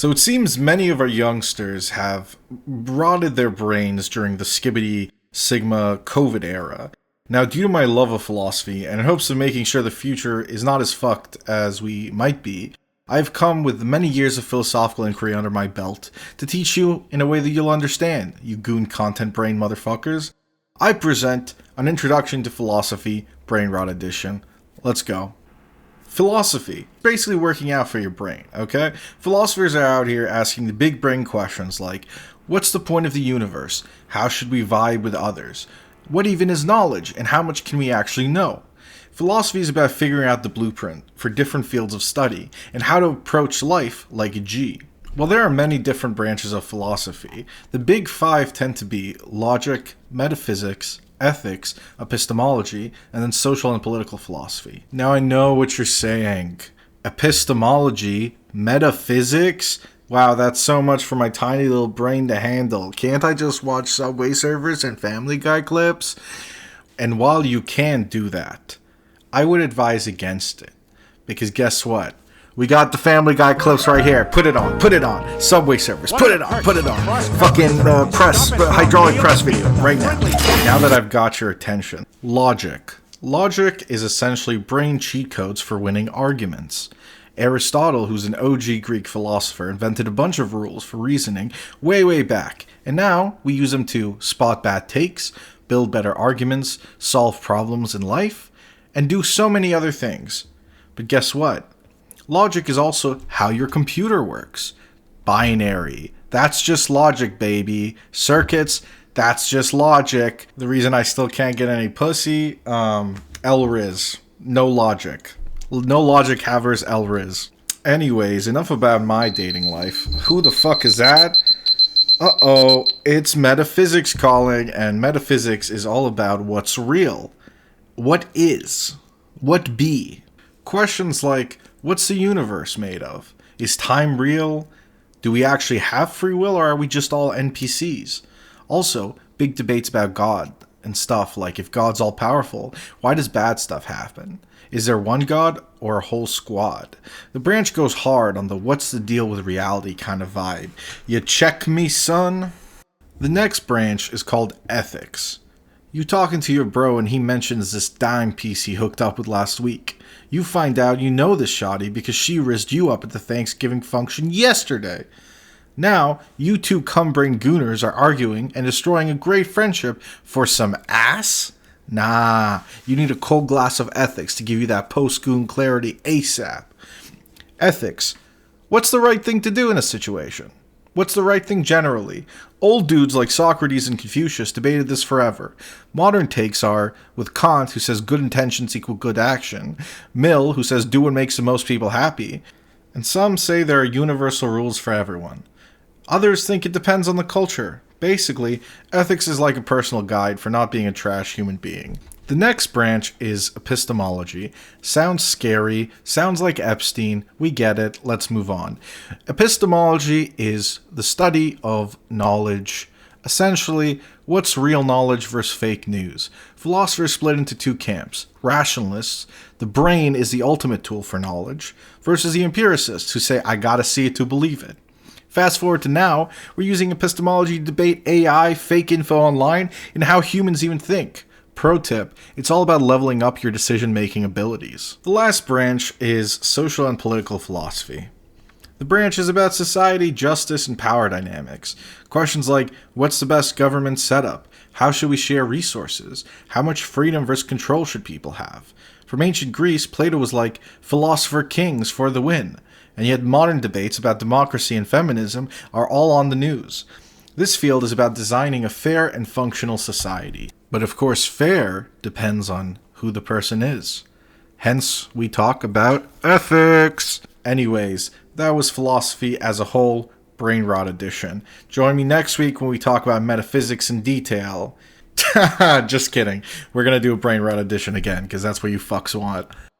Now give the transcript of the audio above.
So it seems many of our youngsters have rotted their brains during the skibbity sigma COVID era. Now, due to my love of philosophy and in hopes of making sure the future is not as fucked as we might be, I've come with many years of philosophical inquiry under my belt to teach you in a way that you'll understand, you goon content brain motherfuckers. I present an introduction to philosophy, Brainrot edition. Let's go. Philosophy. Basically working out for your brain, okay? Philosophers are out here asking the big brain questions like, what's the point of the universe? How should we vibe with others? What even is knowledge, and how much can we actually know? Philosophy is about figuring out the blueprint for different fields of study, and how to approach life like a G. While there are many different branches of philosophy, the big five tend to be logic, metaphysics, ethics, epistemology, and then social and political philosophy. Now I know what you're saying. Epistemology? Metaphysics? Wow, that's so much for my tiny little brain to handle. Can't I just watch Subway Surfers and Family Guy clips? And while you can do that, I would advise against it. Because guess what? We got the Family Guy clips right here. Put it on. Subway Surfers, put it on. Fucking hydraulic press video right now. Now that I've got your attention. Logic. Logic is essentially brain cheat codes for winning arguments. Aristotle, who's an OG Greek philosopher, invented a bunch of rules for reasoning way back. And now we use them to spot bad takes, build better arguments, solve problems in life, and do so many other things. But guess what? Logic is also how your computer works. Binary. That's just logic, baby. Circuits. That's just logic. The reason I still can't get any pussy, LRIZ. No logic. No logic havers, LRIZ. Anyways, enough about my dating life. Who the fuck is that? Uh-oh, it's metaphysics calling, and metaphysics is all about what's real. What is? What be? Questions like, what's the universe made of? Is time real? Do we actually have free will, or are we just all NPCs? Also, big debates about God and stuff like, if God's all powerful, why does bad stuff happen? Is there one God or a whole squad? The branch goes hard on the what's the deal with reality kind of vibe. You check me, son? The next branch is called ethics. You talking to your bro and he mentions this dime piece he hooked up with last week. You find out you know this shawty because she rizzed you up at the Thanksgiving function yesterday. Now, you two cum-brain gooners are arguing and destroying a great friendship for some ass? Nah, you need a cold glass of ethics to give you that post-goon clarity ASAP. Ethics. What's the right thing to do in a situation? What's the right thing generally? Old dudes like Socrates and Confucius debated this forever. Modern takes are, with Kant, who says good intentions equal good action, Mill, who says do what makes the most people happy, and some say there are universal rules for everyone. Others think it depends on the culture. Basically, ethics is like a personal guide for not being a trash human being. The next branch is epistemology. Sounds scary, sounds like Epstein, we get it, let's move on. Epistemology is the study of knowledge. Essentially, what's real knowledge versus fake news? Philosophers split into two camps. Rationalists, the brain is the ultimate tool for knowledge, versus the empiricists who say, I gotta see it to believe it. Fast forward to now, we're using epistemology to debate AI, fake info online, and how humans even think. Pro tip, it's all about leveling up your decision-making abilities. The last branch is social and political philosophy. The branch is about society, justice, and power dynamics. Questions like, what's the best government setup? How should we share resources? How much freedom versus control should people have? From ancient Greece, Plato was like, philosopher kings for the win. And yet modern debates about democracy and feminism are all on the news. This field is about designing a fair and functional society. But of course, fair depends on who the person is. Hence, we talk about ethics. Anyways, that was philosophy as a whole, Brainrot edition. Join me next week when we talk about metaphysics in detail. Just kidding. We're going to do a Brainrot edition again, because that's what you fucks want.